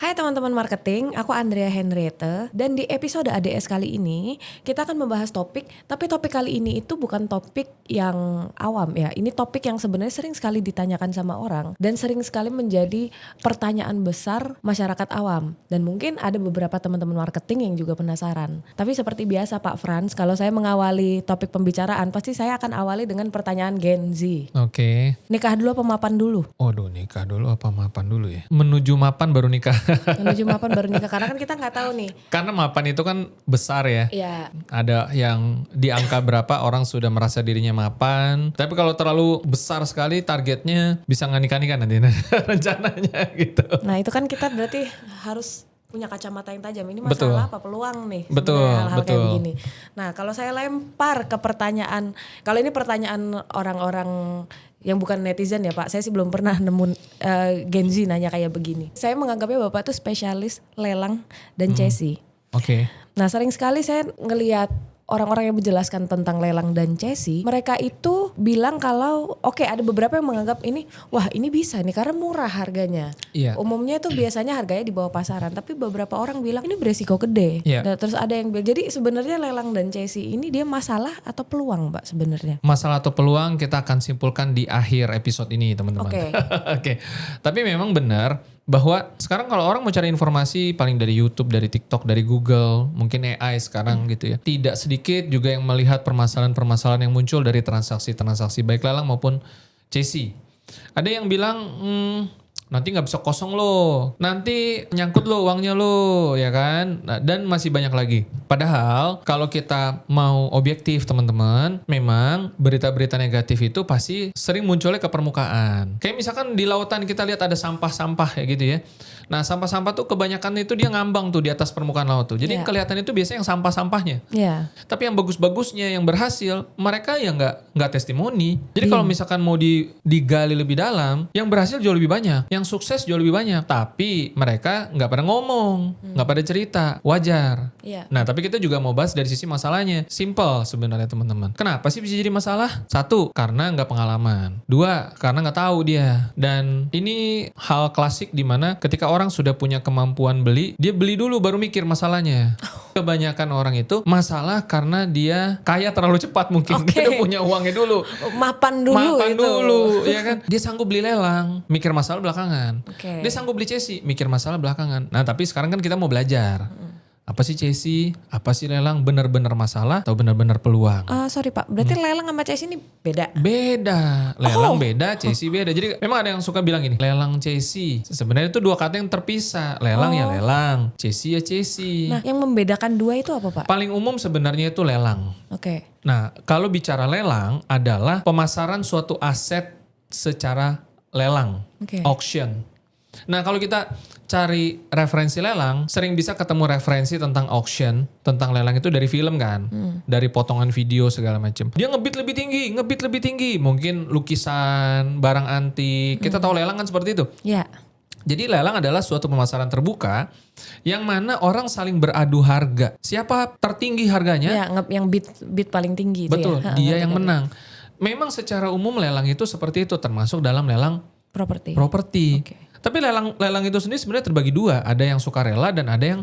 Hai teman-teman marketing, aku Andrea Henriette dan di episode ADS kali ini kita akan membahas topik, tapi topik kali ini itu bukan topik yang awam ya. Ini topik yang sebenarnya sering sekali ditanyakan sama orang dan sering sekali menjadi pertanyaan besar masyarakat awam. Dan mungkin ada beberapa teman-teman marketing yang juga penasaran. Tapi seperti biasa Pak Frans, kalau saya mengawali topik pembicaraan pasti saya akan awali dengan pertanyaan Gen Z. Oke. Nikah dulu apa mapan dulu? Waduh, nikah dulu apa mapan dulu ya? Menuju mapan baru nikah. Menuju mapan baru nikah, karena kan kita nggak tahu nih. Karena mapan itu kan besar ya. Iya. Ada yang di angka berapa orang sudah merasa dirinya mapan. Tapi kalau terlalu besar sekali targetnya bisa nggak nikah-nikah nanti rencananya gitu. Nah itu kan kita berarti harus punya kacamata yang tajam. Ini Betul. masalah apa peluang nih? Betul, Hal-hal kayak betul. begini. Nah kalau saya lempar ke pertanyaan, kalau ini pertanyaan orang-orang yang bukan netizen ya Pak, saya sih belum pernah nemu Gen Z nanya kayak begini. Saya menganggapnya Bapak tuh spesialis lelang dan cesi. Oke. Nah sering sekali saya ngelihat orang-orang yang menjelaskan tentang lelang dan cesi, mereka itu bilang kalau oke, ada beberapa yang menganggap ini, wah ini bisa nih karena murah harganya. Iya. Umumnya itu biasanya harganya di bawah pasaran, tapi beberapa orang bilang ini beresiko gede. Iya. Dan terus ada yang bilang, jadi sebenarnya lelang dan cesi ini dia masalah atau peluang Mbak sebenarnya? Masalah atau peluang kita akan simpulkan di akhir episode ini teman-teman. Oke. Oke. Tapi memang benar bahwa sekarang kalau orang mau cari informasi paling dari YouTube, dari TikTok, dari Google, mungkin AI sekarang gitu ya. Tidak sedikit juga yang melihat permasalahan-permasalahan yang muncul dari transaksi-transaksi baik lelang maupun CC. Ada yang bilang nanti nggak bisa kosong lo, nanti nyangkut lo uangnya lo, ya kan? Nah, dan masih banyak lagi. Padahal kalau kita mau objektif teman-teman, memang berita-berita negatif itu pasti sering munculnya ke permukaan. Kayak misalkan di lautan kita lihat ada sampah-sampah ya gitu ya. Nah sampah-sampah tuh kebanyakan itu dia ngambang tuh di atas permukaan laut tuh. Jadi yang kelihatan itu biasanya yang sampah-sampahnya. Iya. Tapi yang bagus-bagusnya, yang berhasil, mereka ya nggak testimoni. Jadi kalau misalkan mau digali lebih dalam, yang berhasil jauh lebih banyak, yang sukses jauh lebih banyak. Tapi mereka nggak pada ngomong, nggak pada cerita, wajar. Iya. Nah tapi kita juga mau bahas dari sisi masalahnya. Simple sebenarnya teman-teman. Kenapa sih bisa jadi masalah? Satu, karena nggak pengalaman. Dua, karena nggak tahu dia. Dan ini hal klasik di mana ketika orang sudah punya kemampuan beli, dia beli dulu baru mikir masalahnya. Kebanyakan orang itu masalah karena dia kaya terlalu cepat mungkin. Oke. Dia udah punya uangnya dulu. Mapan dulu Mapan itu. dulu, ya kan? Dia sanggup beli lelang, mikir masalah belakangan. Oke. Dia sanggup beli cesi, mikir masalah belakangan. Nah, tapi sekarang kan kita mau belajar. Apa sih cesi? Apa sih lelang? Benar-benar masalah atau benar-benar peluang? Sorry Pak, berarti lelang sama cesi ini beda? Beda. Lelang beda, cesi beda. Jadi memang ada yang suka bilang gini, lelang cesi. Sebenarnya itu dua kata yang terpisah. Lelang ya lelang, cesi ya cesi. Nah yang membedakan dua itu apa Pak? Paling umum sebenarnya itu lelang. Oke. Nah, kalau bicara lelang adalah pemasaran suatu aset secara lelang, Oke. auction. Nah, kalau kita cari referensi lelang, sering bisa ketemu referensi tentang auction, tentang lelang itu dari film kan, dari potongan video segala macam. Dia ngebit lebih tinggi, mungkin lukisan, barang antik. Kita tahu lelang kan seperti itu. Ya. Jadi lelang adalah suatu pemasaran terbuka yang mana orang saling beradu harga. Siapa tertinggi harganya? Ya, yang bid paling tinggi itu Betul, ya. dia yang menang. Memang secara umum lelang itu seperti itu, termasuk dalam lelang Properti. Oke. Tapi lelang itu sendiri sebenarnya terbagi dua. Ada yang sukarela dan ada yang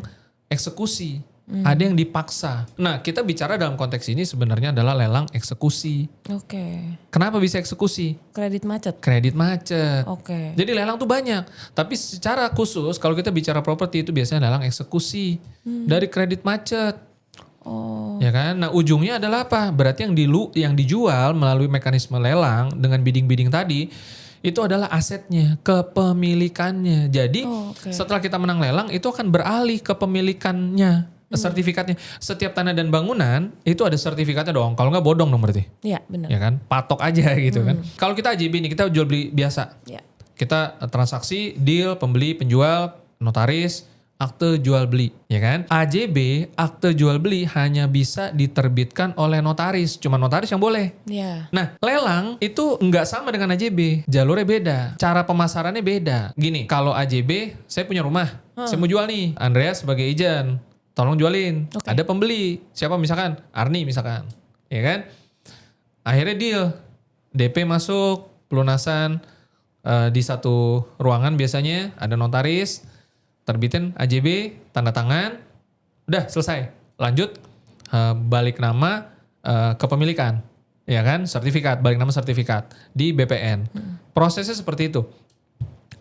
eksekusi. Ada yang dipaksa. Nah, kita bicara dalam konteks ini sebenarnya adalah lelang eksekusi. Oke. Kenapa bisa eksekusi? Kredit macet. Kredit macet. Oke. Jadi lelang tuh banyak. Tapi secara khusus kalau kita bicara properti itu biasanya lelang eksekusi. Dari kredit macet. Oh. Ya kan? Nah, ujungnya adalah apa? Berarti yang dijual melalui mekanisme lelang dengan bidding-bidding tadi itu adalah asetnya, kepemilikannya. Jadi setelah kita menang lelang itu akan beralih ke pemilikannya, sertifikatnya. Setiap tanah dan bangunan itu ada sertifikatnya dong. Kalau nggak bodong dong berarti. Iya benar. Ya kan? Patok aja gitu kan. Kalau kita AJB nih, kita jual beli biasa. Ya. Kita transaksi, deal, pembeli, penjual, notaris, akte jual beli, ya kan? AJB, akte jual beli hanya bisa diterbitkan oleh notaris, cuma notaris yang boleh. Iya. Nah, lelang itu nggak sama dengan AJB, jalurnya beda, cara pemasarannya beda. Gini, kalau AJB, saya punya rumah, saya mau jual nih, Andrea sebagai agent, tolong jualin. Oke. Ada pembeli, siapa misalkan? Arni misalkan, ya kan? Akhirnya deal, DP masuk, pelunasan di satu ruangan biasanya ada notaris. terbitin AJB, tanda tangan, udah selesai. Lanjut balik nama kepemilikan, ya kan? Sertifikat, balik nama sertifikat di BPN. Prosesnya seperti itu.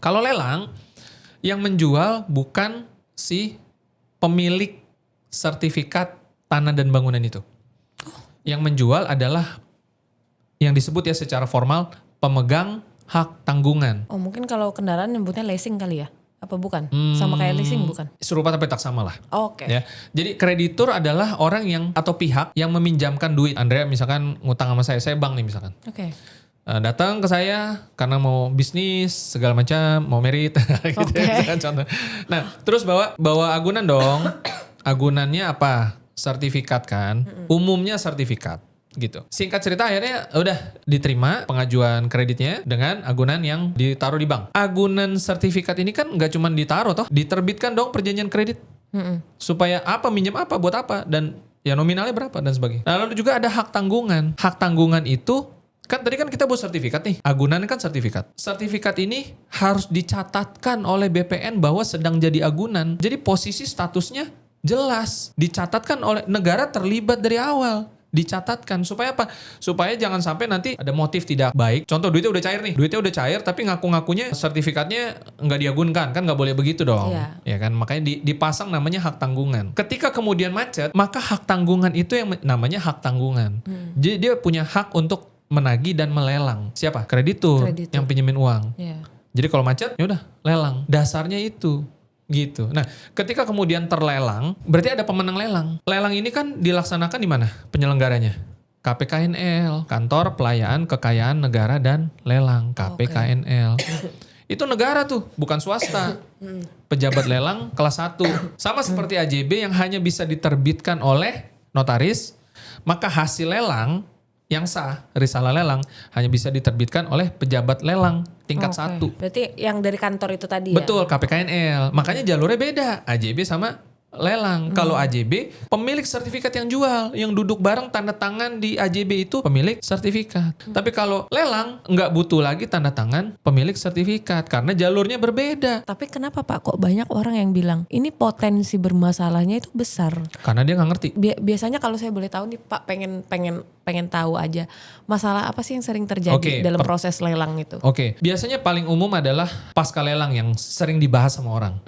Kalau lelang, yang menjual bukan si pemilik sertifikat tanah dan bangunan itu. Yang menjual adalah yang disebut ya secara formal pemegang hak tanggungan. Oh mungkin kalau kendaraan nyebutnya leasing kali ya? Apa bukan? Sama kayak leasing bukan? Serupa tapi tak sama lah. Oke. Ya. Jadi kreditur adalah orang yang atau pihak yang meminjamkan duit. Andrea misalkan ngutang sama saya bank nih misalkan. Oke. Datang ke saya karena mau bisnis segala macam, mau merit gitu ya kan contoh. Nah, terus bawa agunan dong. Agunannya apa? Sertifikat kan. Umumnya sertifikat gitu. Singkat cerita akhirnya udah diterima pengajuan kreditnya dengan agunan yang ditaruh di bank. Agunan sertifikat ini kan nggak cuma ditaruh toh, diterbitkan dong perjanjian kredit. Supaya apa, minjem apa, buat apa, dan ya nominalnya berapa dan sebagainya. Nah, lalu juga ada hak tanggungan. Hak tanggungan itu kan tadi kan kita buat sertifikat nih. Agunan kan sertifikat. Sertifikat ini harus dicatatkan oleh BPN bahwa sedang jadi agunan. Jadi posisi statusnya jelas. Dicatatkan oleh negara terlibat dari awal. Dicatatkan. Supaya apa? Supaya jangan sampai nanti ada motif tidak baik. Contoh duitnya udah cair nih. Duitnya udah cair tapi ngaku-ngakunya sertifikatnya nggak diagunkan. Kan nggak boleh begitu dong. Iya. Ya kan? Makanya dipasang namanya hak tanggungan. Ketika kemudian macet, maka hak tanggungan itu yang namanya hak tanggungan. Jadi dia punya hak untuk menagih dan melelang. Siapa? Kreditur yang pinjemin uang. Yeah. Jadi kalau macet ya udah lelang. Dasarnya itu gitu. Nah, ketika kemudian terlelang, berarti ada pemenang lelang. Lelang ini kan dilaksanakan di mana? Penyelenggaranya KPKNL, Kantor Pelayanan Kekayaan Negara dan Lelang, KPKNL. Itu negara tuh, bukan swasta. Pejabat lelang kelas 1. Sama seperti AJB yang hanya bisa diterbitkan oleh notaris, maka hasil lelang yang sah, risalah lelang hanya bisa diterbitkan oleh pejabat lelang tingkat 1. Berarti yang dari kantor itu tadi ya? Betul, KPKNL. Makanya jalurnya beda, AJB sama lelang. Kalau AJB, pemilik sertifikat yang jual, yang duduk bareng tanda tangan di AJB itu pemilik sertifikat. Tapi kalau lelang, nggak butuh lagi tanda tangan pemilik sertifikat, karena jalurnya berbeda. Tapi kenapa Pak kok banyak orang yang bilang ini potensi bermasalahnya itu besar? Karena dia nggak ngerti. Biasanya kalau saya boleh tahu nih Pak, pengen tahu aja masalah apa sih yang sering terjadi dalam proses lelang itu? Oke, biasanya paling umum adalah pasca lelang yang sering dibahas sama orang,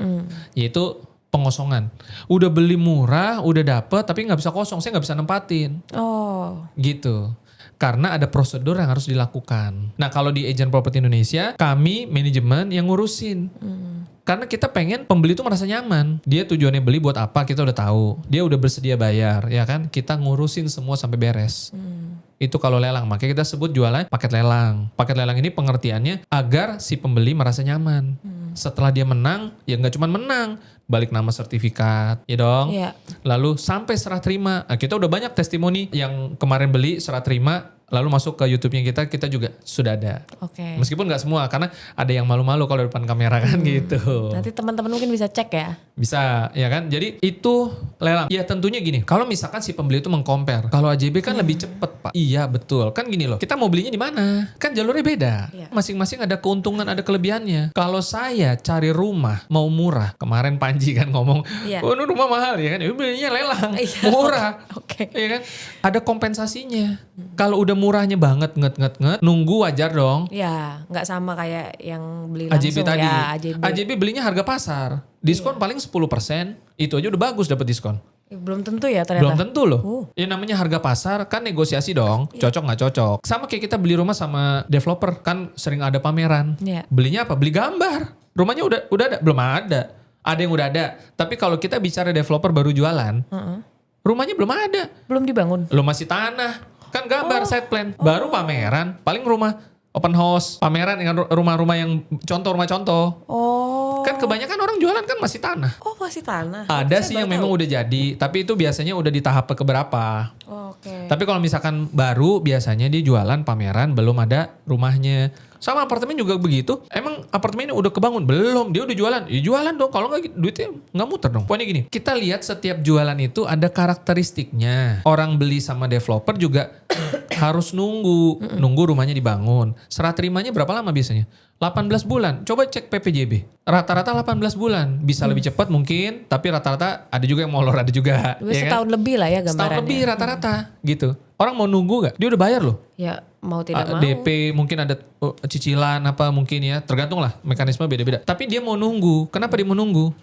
yaitu pengosongan. Udah beli murah, udah dapet, tapi nggak bisa kosong, saya nggak bisa nempatin. Oh, gitu. Karena ada prosedur yang harus dilakukan. Nah, kalau di Agent Property Indonesia, kami manajemen yang ngurusin. Karena kita pengen pembeli itu merasa nyaman. Dia tujuannya beli buat apa, kita udah tahu. Dia udah bersedia bayar, ya kan? Kita ngurusin semua sampai beres. Itu kalau lelang, makanya kita sebut jualan paket lelang. Paket lelang ini pengertiannya agar si pembeli merasa nyaman. Setelah dia menang, ya nggak cuma menang, balik nama sertifikat, ya dong. Iya. Lalu sampai serah terima. Nah, kita udah banyak testimoni yang kemarin beli serah terima, lalu masuk ke YouTube-nya kita juga sudah ada. Oke. Meskipun nggak semua, karena ada yang malu-malu kalau depan kamera kan gitu. Nanti teman-teman mungkin bisa cek ya. Bisa, ya kan? Jadi itu lelang. Ya tentunya gini, kalau misalkan si pembeli itu mengcompare, kalau AJB kan lebih cepet Pak. Iya betul, kan gini loh. Kita mau belinya di mana? Kan jalurnya beda. Iya. Masing-masing ada keuntungan, ada kelebihannya. Kalau saya cari rumah mau murah, kemarin Panji kan ngomong, Iya. oh ini rumah mahal ya kan? Ya belinya lelang, Iya. murah. Oke. Ya kan? Ada kompensasinya. Kalau udah murahnya banget, nunggu wajar dong. Ya, nggak sama kayak yang beli AJB langsung tadi. ya. AJB belinya harga pasar. Diskon paling 10%. Itu aja udah bagus dapat diskon. Belum tentu ya ternyata. Belum tentu loh. Oh. Ya namanya harga pasar kan negosiasi dong. Cocok nggak cocok. Sama kayak kita beli rumah sama developer. Kan sering ada pameran. Iya. Belinya apa? Beli gambar. Rumahnya udah ada? Belum ada. Ada yang udah ada. Tapi kalau kita bicara developer baru jualan. Rumahnya belum ada. Belum dibangun. Lo masih tanah. Kan gambar site plan. Baru pameran. Paling rumah open house. Pameran dengan rumah-rumah yang rumah contoh. Oh. Kan kebanyakan orang jualan kan masih tanah. Oh, masih tanah. Ada Saya sih baru yang memang tahu. udah jadi. Tapi itu biasanya udah di tahap keberapa. Oke. Tapi kalau misalkan baru biasanya dia jualan pameran belum ada rumahnya. Sama apartemen juga begitu. Emang apartemen ini udah kebangun? Belum. Dia udah jualan. Ya jualan dong. Kalau nggak duitnya nggak muter dong. Pokoknya gini. Kita lihat setiap jualan itu ada karakteristiknya. Orang beli sama developer juga harus nunggu. Nunggu rumahnya dibangun. Serah terimanya berapa lama biasanya? 18 bulan. Coba cek PPJB. Rata-rata 18 bulan. Bisa lebih cepat mungkin. Tapi rata-rata ada juga yang molor. Ada juga. Setahun lebih lah ya gambarannya. Setahun lebih rata-rata gitu. Orang mau nunggu gak? Dia udah bayar loh. Ya mau tidak mau. DP mungkin ada cicilan apa mungkin ya. Tergantung lah mekanisme beda-beda. Tapi dia mau nunggu. Kenapa dia mau nunggu?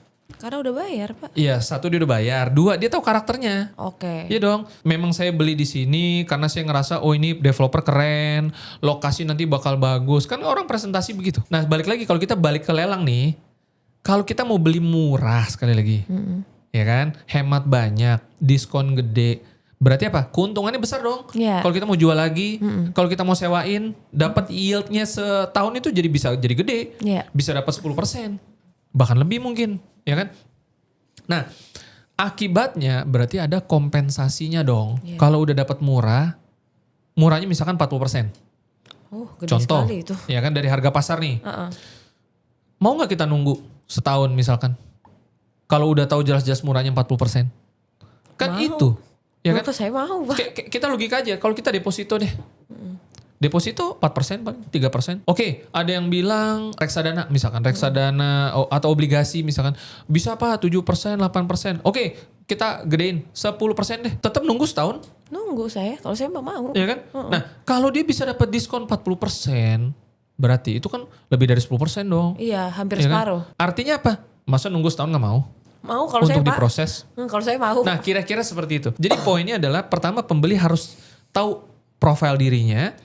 Karena udah bayar Pak. Iya, satu dia udah bayar. Dua dia tahu karakternya. Oke. Iya dong. Memang saya beli di sini karena saya ngerasa oh ini developer keren. Lokasi nanti bakal bagus. Kan orang presentasi begitu. Nah balik lagi kalau kita balik ke lelang nih. Kalau kita mau beli murah sekali lagi. Ya kan. Hemat banyak. Diskon gede. Berarti apa? Keuntungannya besar dong. Iya. Kalau kita mau jual lagi, kalau kita mau sewain, dapat yieldnya setahun itu bisa jadi gede. Iya. Bisa dapat 10%. Bahkan lebih mungkin, ya kan? Nah, akibatnya berarti ada kompensasinya dong. Iya. Kalau udah dapat murah, murahnya misalkan 40%. Oh, gede Contoh, sekali itu. ya kan dari harga pasar nih. Mau nggak kita nunggu setahun misalkan? Kalau udah tahu jelas-jelas murahnya 40%. Kan Mau. itu. Ya kan? Menurut saya mau Pak. Kita logika aja, kalau kita deposito deh. Deposito 4% paling, 3%. Oke, ada yang bilang reksadana misalkan, reksadana atau obligasi misalkan. Bisa apa 7%, 8%. Oke, kita gedein 10% deh. Tetap nunggu setahun. Nunggu saya, kalau saya mau. Ya kan? Nah, kalau dia bisa dapat diskon 40%, berarti itu kan lebih dari 10% dong. Iya, hampir Ya kan? separuh. Artinya apa? Masa nunggu setahun gak mau? Mau kalau saya Untuk Pak. diproses? Kalau saya mau. Nah, kira-kira seperti itu. Jadi poinnya adalah pertama pembeli harus tahu profil dirinya,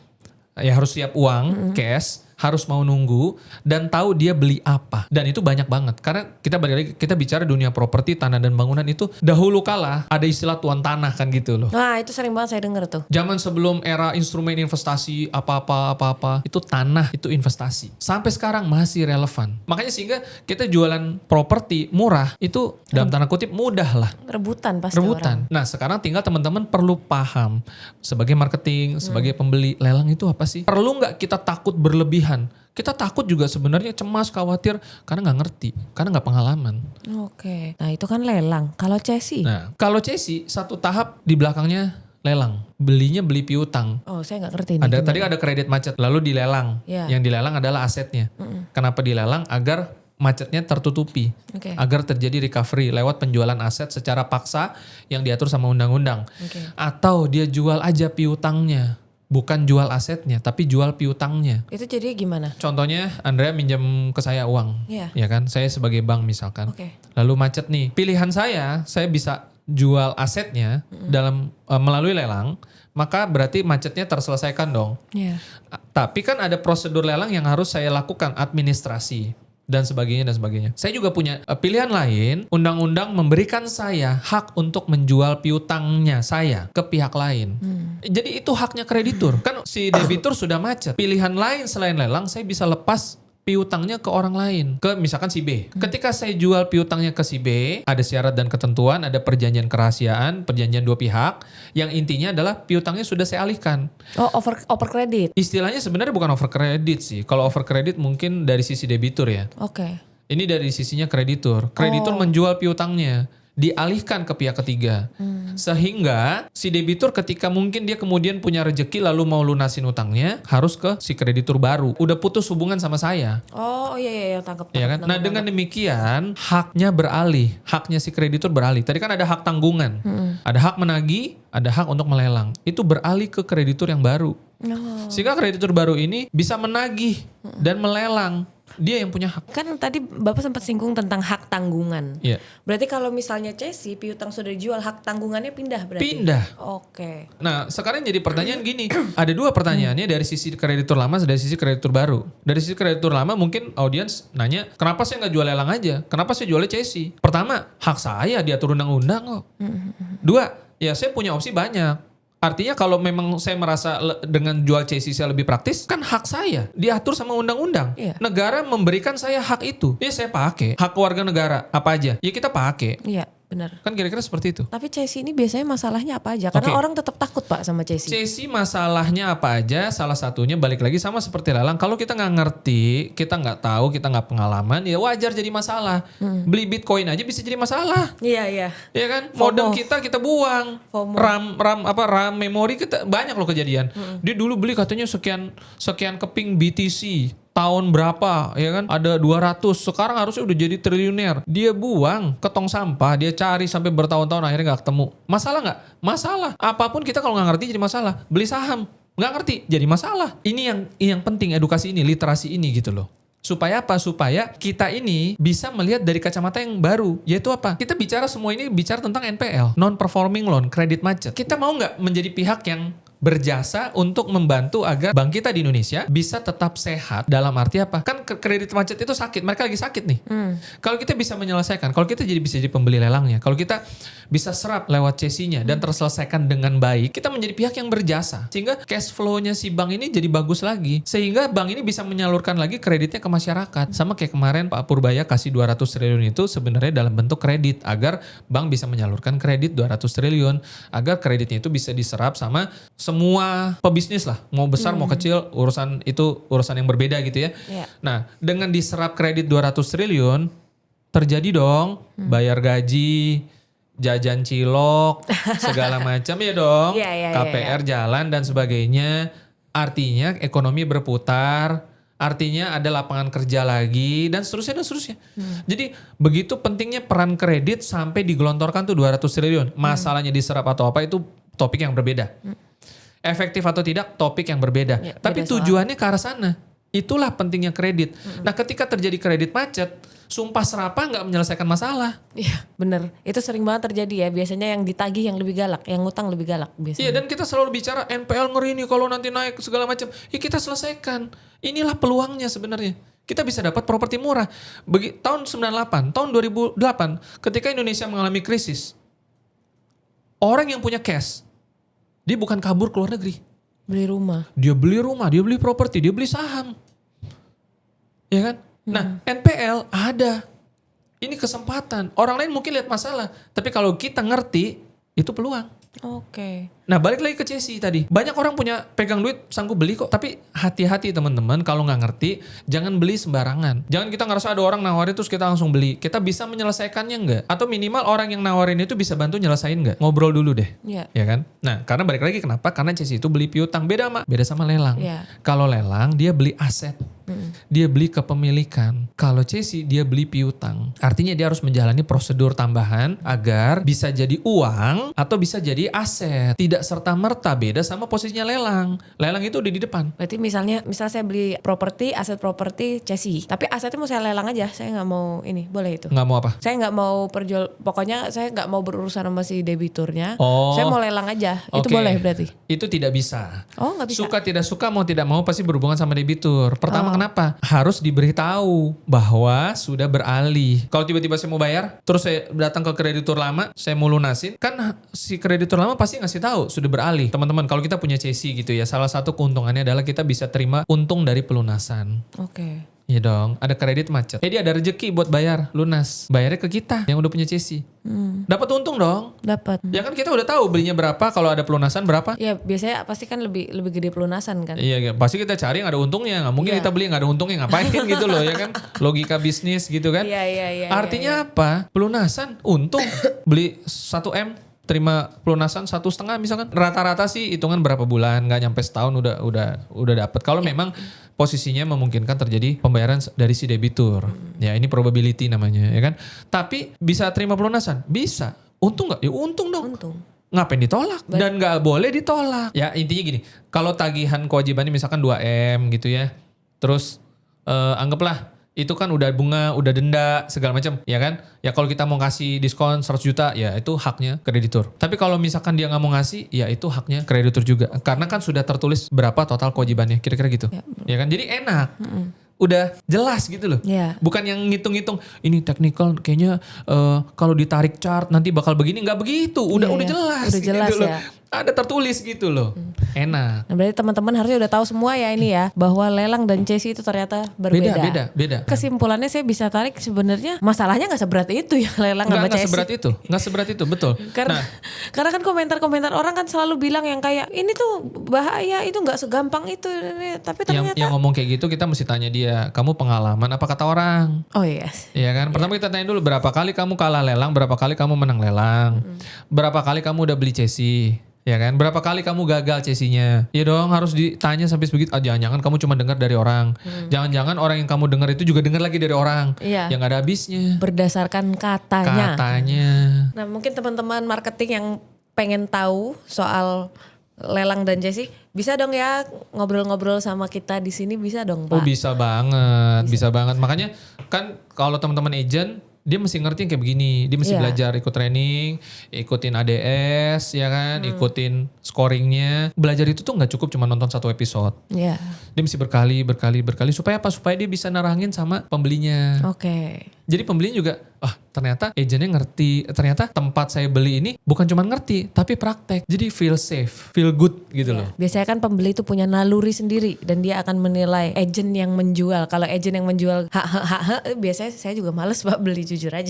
ya harus siap uang, cash, harus mau nunggu dan tahu dia beli apa. Dan itu banyak banget. Karena kita balik lagi, kita bicara dunia properti, tanah dan bangunan itu dahulu kala ada istilah tuan tanah kan gitu loh. Nah, itu sering banget saya dengar tuh. Zaman sebelum era instrumen investasi apa-apa, itu tanah, itu investasi. Sampai sekarang masih relevan. Makanya sehingga kita jualan properti murah itu dalam tanda kutip mudah lah. Rebutan pasti Rebutan. Nah sekarang tinggal teman-teman perlu paham. Sebagai marketing, sebagai pembeli, lelang itu apa sih? Perlu nggak kita takut berlebihan? Kita takut juga sebenarnya cemas, khawatir karena nggak ngerti, karena nggak pengalaman. orang. Oke. Nah, itu kan lelang. Kalau Cesi? Nah kalau Cesi satu tahap di belakangnya lelang. Belinya beli piutang. Oh, saya nggak ngerti ini. Ada gimana. tadi ada kredit macet, lalu dilelang. Ya. Yang dilelang adalah asetnya. Kenapa dilelang? Agar macetnya tertutupi. Oke. Agar terjadi recovery lewat penjualan aset secara paksa yang diatur sama undang-undang. Oke. Atau dia jual aja piutangnya. Bukan jual asetnya, tapi jual piutangnya. Itu jadi gimana? Contohnya Andrea minjem ke saya uang. Iya. Ya kan? Saya sebagai bank misalkan. Oke. Lalu macet nih. Pilihan saya bisa jual asetnya dalam melalui lelang, maka berarti macetnya terselesaikan dong. Iya. Tapi kan ada prosedur lelang yang harus saya lakukan, administrasi dan sebagainya dan sebagainya. Saya juga punya pilihan lain, undang-undang memberikan saya hak untuk menjual piutangnya saya ke pihak lain. Jadi itu haknya kreditur. Kan si debitur sudah macet. Pilihan lain selain lelang, saya bisa lepas piutangnya ke orang lain. Ke misalkan si B. Ketika saya jual piutangnya ke si B, ada syarat dan ketentuan, ada perjanjian kerahasiaan, perjanjian dua pihak, yang intinya adalah piutangnya sudah saya alihkan. Oh, over credit. Istilahnya sebenarnya bukan over credit sih. Kalau over credit mungkin dari sisi debitur ya. Oke. Ini dari sisinya kreditur. Kreditur menjual piutangnya, dialihkan ke pihak ketiga. Sehingga si debitur ketika mungkin dia kemudian punya rejeki lalu mau lunasin utangnya, harus ke si kreditur baru. Udah putus hubungan sama saya. Oh, iya tangkap. Ya kan? Nah dengan demikian haknya beralih. Haknya si kreditur beralih. Tadi kan ada hak tanggungan. Ada hak menagih, ada hak untuk melelang. Itu beralih ke kreditur yang baru. Sehingga kreditur baru ini bisa menagih dan melelang. Dia yang punya hak. Kan tadi Bapak sempat singgung tentang hak tanggungan. Iya. Berarti kalau misalnya Cesi piutang sudah dijual, hak tanggungannya pindah berarti? Pindah. Oke. Nah sekarang jadi pertanyaan gini. Ada dua pertanyaannya dari sisi kreditur lama dan dari sisi kreditur baru. Dari sisi kreditur lama mungkin audiens nanya, kenapa saya nggak jual lelang aja? Kenapa saya jualnya Cesi? Pertama, hak saya diatur undang-undang kok. Dua, ya saya punya opsi banyak. Artinya kalau memang saya merasa dengan jual CC saya lebih praktis, kan hak saya diatur sama undang-undang. Iya. Negara memberikan saya hak itu. Ya saya pakai. Hak warga negara apa aja? Ya kita pakai. Iya. benar. Kan kira-kira seperti itu. Tapi Chelsea ini biasanya masalahnya apa aja? Karena Oke. orang tetap takut Pak sama Chelsea. Chelsea masalahnya apa aja? Salah satunya balik lagi sama seperti lelang. Kalau kita nggak ngerti, kita nggak tahu, kita nggak pengalaman, ya wajar jadi masalah. Beli Bitcoin aja bisa jadi masalah. Iya. Ya kan? FOMO. Modem kita buang. FOMO. RAM memori kita banyak loh kejadian. Dia dulu beli katanya sekian keping BTC. Tahun berapa ya kan, ada 200, sekarang harusnya udah jadi triliuner, dia buang ke tong sampah, dia cari sampai bertahun-tahun akhirnya gak ketemu. Masalah gak? Masalah. Apapun kita kalau gak ngerti jadi masalah. Beli saham gak ngerti jadi masalah. Ini yang penting, edukasi ini, literasi ini gitu loh. Supaya apa? Supaya kita ini bisa melihat dari kacamata yang baru. Yaitu apa? Kita bicara semua ini bicara tentang NPL, non-performing loan, kredit macet. Kita mau nggak menjadi pihak yang berjasa untuk membantu agar bank kita di Indonesia bisa tetap sehat? Dalam arti apa? Kan kredit macet itu sakit. Mereka lagi sakit nih. Kalau kita bisa menyelesaikan, kalau kita bisa jadi pembeli lelangnya, kalau kita bisa serap lewat CC-nya dan terselesaikan dengan baik, kita menjadi pihak yang berjasa. Sehingga cash flow-nya si bank ini jadi bagus lagi. Sehingga bank ini bisa menyalurkan lagi kreditnya ke masyarakat. Sama kayak kemarin Pak Purbaya kasih 200 triliun itu sebenarnya dalam bentuk kredit. Agar bank bisa menyalurkan kredit 200 triliun. Agar kreditnya itu bisa diserap sama semua pebisnis lah. Mau besar mau kecil, urusan yang berbeda gitu ya. Iya. Nah, dengan diserap kredit 200 triliun, terjadi dong bayar gaji, jajan cilok, segala macam ya dong. Iya, KPR jalan dan sebagainya. Artinya ekonomi berputar, artinya ada lapangan kerja lagi dan seterusnya. Jadi begitu pentingnya peran kredit sampai digelontorkan tuh 200 triliun. Masalahnya diserap atau apa itu topik yang berbeda. Efektif atau tidak topik yang berbeda. Ya, Tapi beda soal. tujuannya ke arah sana. Itulah pentingnya kredit. Nah, ketika terjadi kredit macet, sumpah serapah nggak menyelesaikan masalah. Iya, bener. Itu sering banget terjadi ya. Biasanya yang ditagih yang lebih galak, yang ngutang lebih galak biasanya. Iya, dan kita selalu bicara NPL ngeri nih kalau nanti naik segala macam. Ya kita selesaikan. Inilah peluangnya sebenarnya. Kita bisa dapat properti murah. Tahun 98, tahun 2008, ketika Indonesia mengalami krisis, orang yang punya cash, dia bukan kabur ke luar negeri. Beli rumah. Dia beli properti, dia beli saham. Ya kan? Nah, NPL ada. Ini kesempatan. Orang lain mungkin lihat masalah. Tapi kalau kita ngerti, itu peluang. Oke. Nah, balik lagi ke Chelsea tadi. Banyak orang punya pegang duit, sanggup beli kok. Tapi hati-hati teman-teman, kalau nggak ngerti, jangan beli sembarangan. Jangan kita ngerasa ada orang nawarin terus kita langsung beli. Kita bisa menyelesaikannya nggak? Atau minimal orang yang nawarin itu bisa bantu nyelesain nggak? Ngobrol dulu deh. Iya. Ya kan? Nah, karena balik lagi kenapa? Karena Chelsea itu beli piutang. Beda sama lelang. Iya. Kalau lelang, dia beli aset. Dia beli kepemilikan. Kalau Chelsea dia beli piutang. Artinya dia harus menjalani prosedur tambahan agar bisa jadi uang atau bisa jadi aset. Tidak serta-merta, beda sama posisinya lelang. Lelang itu udah di depan. Berarti misalnya saya beli properti, aset properti Chelsea. Tapi asetnya mau saya lelang aja. Saya nggak mau ini, boleh itu. Nggak mau apa? Saya nggak mau pokoknya saya nggak mau berurusan sama si debiturnya. Oh. Saya mau lelang aja. Itu Oke. boleh berarti? Itu tidak bisa. Oh, nggak bisa. Suka tidak suka, mau tidak mau pasti berhubungan sama debitur. Pertama kenapa? Harus diberitahu bahwa sudah beralih. Kalau tiba-tiba saya mau bayar, terus saya datang ke kreditur lama, saya mau lunasin, kan si kreditur lama pasti ngasih tahu sudah beralih. Teman-teman, kalau kita punya CC gitu ya, salah satu keuntungannya adalah kita bisa terima untung dari pelunasan. Oke. Iya dong, ada kredit macet. Dia ada rezeki buat bayar lunas. Bayarnya ke kita yang udah punya CC. Dapat untung dong. Dapat. Ya kan kita udah tahu belinya berapa, kalau ada pelunasan berapa. Ya biasanya pasti kan lebih gede pelunasan kan. Iya, pasti kita cari yang ada untungnya. Nggak mungkin Iya. kita beli yang nggak ada untungnya, ngapain gitu loh ya kan. Logika bisnis gitu kan. Iya. Artinya apa? Pelunasan, untung. Beli 1M, terima pelunasan 1,5 misalkan. Rata-rata sih hitungan berapa bulan, nggak nyampe setahun udah dapet. Kalau memang posisinya memungkinkan terjadi pembayaran dari si debitur. Ya ini probability namanya ya kan. Tapi bisa terima pelunasan? Bisa. Untung nggak? Ya untung dong. Untung. Ngapain ditolak? Dan nggak boleh ditolak. Ya intinya gini, kalau tagihan kewajibannya misalkan 2M gitu ya, terus anggaplah itu kan udah bunga, udah denda, segala macam, ya kan? Ya kalau kita mau kasih diskon 100 juta, ya itu haknya kreditur. Tapi kalau misalkan dia nggak mau ngasih, ya itu haknya kreditur juga. Karena kan sudah tertulis berapa total kewajibannya, kira-kira gitu. Ya kan? Jadi enak. Udah jelas gitu loh. Iya. Bukan yang ngitung-ngitung, ini technical kayaknya kalau ditarik chart nanti bakal begini, nggak begitu. Udah Iya. jelas. Udah jelas gitu loh. ya. Ada tertulis gitu loh. Enak. Nah, berarti teman-teman harusnya udah tahu semua ya ini ya, bahwa lelang dan cesi itu ternyata berbeda. Beda. Kesimpulannya saya bisa tarik sebenarnya masalahnya nggak seberat itu ya lelang sama Nggak cesi. seberat itu, betul. Karena kan komentar-komentar orang kan selalu bilang yang kayak ini tuh bahaya, itu nggak segampang itu. Tapi ternyata yang ngomong kayak gitu kita mesti tanya dia, kamu pengalaman apa kata orang? oh iya. Iya kan? Pertama kita tanya dulu berapa kali kamu kalah lelang, berapa kali kamu menang lelang, berapa kali kamu udah beli cesi, ya kan? Berapa kali kamu gagal cesinya? Ya dong harus ditanya sampai sebegitu. Jangan-jangan kamu cuma dengar dari orang, jangan-jangan orang yang kamu dengar itu juga dengar lagi dari orang, Iya. yang gak ada habisnya. Berdasarkan katanya. Nah mungkin teman-teman marketing yang pengen tahu soal lelang dan cesi bisa dong ya ngobrol-ngobrol sama kita di sini, bisa dong Pak. Oh bisa banget. Makanya kan kalau teman-teman agent dia mesti ngerti yang kayak begini, dia mesti Iya. belajar ikut training, ikutin ADS ya kan, ikutin scoringnya. Belajar itu tuh nggak cukup cuma nonton satu episode. Iya. Dia mesti berkali supaya apa? Supaya dia bisa nerangin sama pembelinya. Oke. Jadi pembelinya juga, ternyata agentnya ngerti, ternyata tempat saya beli ini bukan cuma ngerti, tapi praktek. Jadi feel safe, feel good gitu loh. Biasanya kan pembeli itu punya naluri sendiri dan dia akan menilai agent yang menjual. Kalau agent yang menjual biasanya saya juga males Pak beli, jujur aja.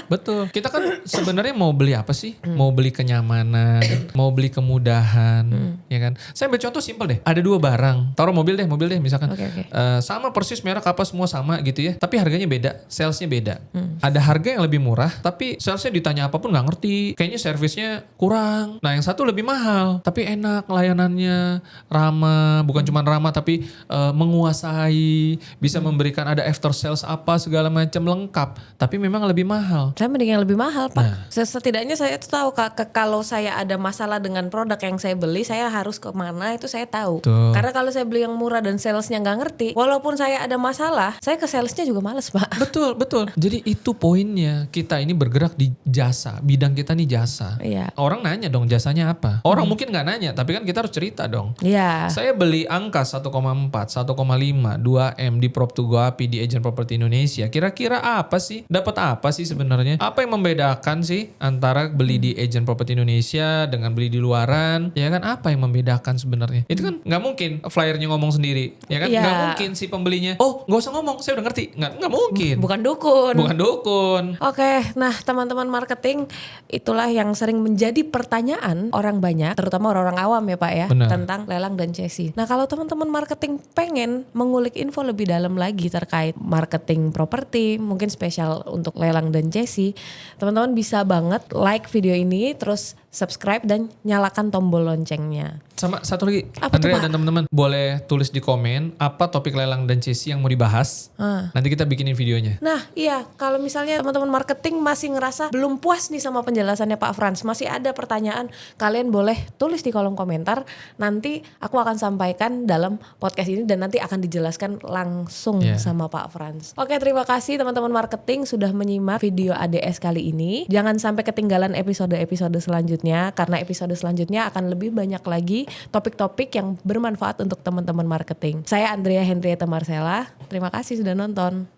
Betul. Kita kan sebenarnya mau beli apa sih? Mau beli kenyamanan, mau beli kemudahan, ya kan? Saya ambil contoh simpel deh. Ada 2 barang, taruh mobil deh misalkan. Oke. Sama persis merek apa semua sama gitu ya. Tapi harganya beda, salesnya beda. Ada harga yang lebih murah, tapi salesnya ditanya apapun nggak ngerti. Kayaknya servisnya kurang. Nah yang satu lebih mahal, tapi enak layanannya, ramah. Bukan cuma ramah, tapi menguasai, bisa memberikan ada after sales apa segala macam lengkap. Tapi memang lebih mahal. Saya mending yang lebih mahal Pak. Setidaknya saya itu tahu kalau saya ada masalah dengan produk yang saya beli, saya harus kemana itu saya tahu. Tuh. Karena kalau saya beli yang murah dan salesnya nggak ngerti, walaupun saya ada masalah, saya ke salesnya juga males Pak. Betul. Jadi itu poinnya. Kita ini bergerak di jasa. Bidang kita nih jasa. Iya. Orang nanya dong jasanya apa. Orang mungkin nggak nanya, tapi kan kita harus cerita dong. Iya. Saya beli angka 1,4, 1,5, 2M di Prop2Go API di Agent Property Indonesia. Kira-kira apa sih? Dapat apa sih sebenarnya? Apa yang membedakan sih antara beli di Agent Property Indonesia dengan beli di luaran? Ya kan apa yang membedakan sebenarnya? Itu kan nggak mungkin flyernya ngomong sendiri. Ya kan? Iya. Nggak mungkin si pembelinya, nggak usah ngomong, saya udah ngerti. Nggak mungkin. Bukan dukun. Oke, nah teman-teman marketing, itulah yang sering menjadi pertanyaan orang banyak, terutama orang-orang awam ya Pak ya, Benar. tentang lelang dan cesi. Nah kalau teman-teman marketing pengen mengulik info lebih dalam lagi terkait marketing properti, mungkin spesial untuk lelang dan cesi, teman-teman bisa banget like video ini, terus subscribe dan nyalakan tombol loncengnya. Sama satu lagi, Apa tuh, Andrea Pak? dan teman-teman boleh tulis di komen apa topik lelang dan cesi yang mau dibahas. Nanti kita bikinin videonya. Nah iya, kalau misalnya teman-teman marketing masih ngerasa belum puas nih sama penjelasannya Pak Frans, masih ada pertanyaan, kalian boleh tulis di kolom komentar. Nanti aku akan sampaikan dalam podcast ini dan nanti akan dijelaskan langsung sama Pak Frans. Oke, terima kasih teman-teman marketing sudah menyimak video ADS kali ini. Jangan sampai ketinggalan episode-episode selanjutnya, karena episode selanjutnya akan lebih banyak lagi topik-topik yang bermanfaat untuk teman-teman marketing. Saya Andrea Henrietta Marcella. Terima kasih sudah nonton.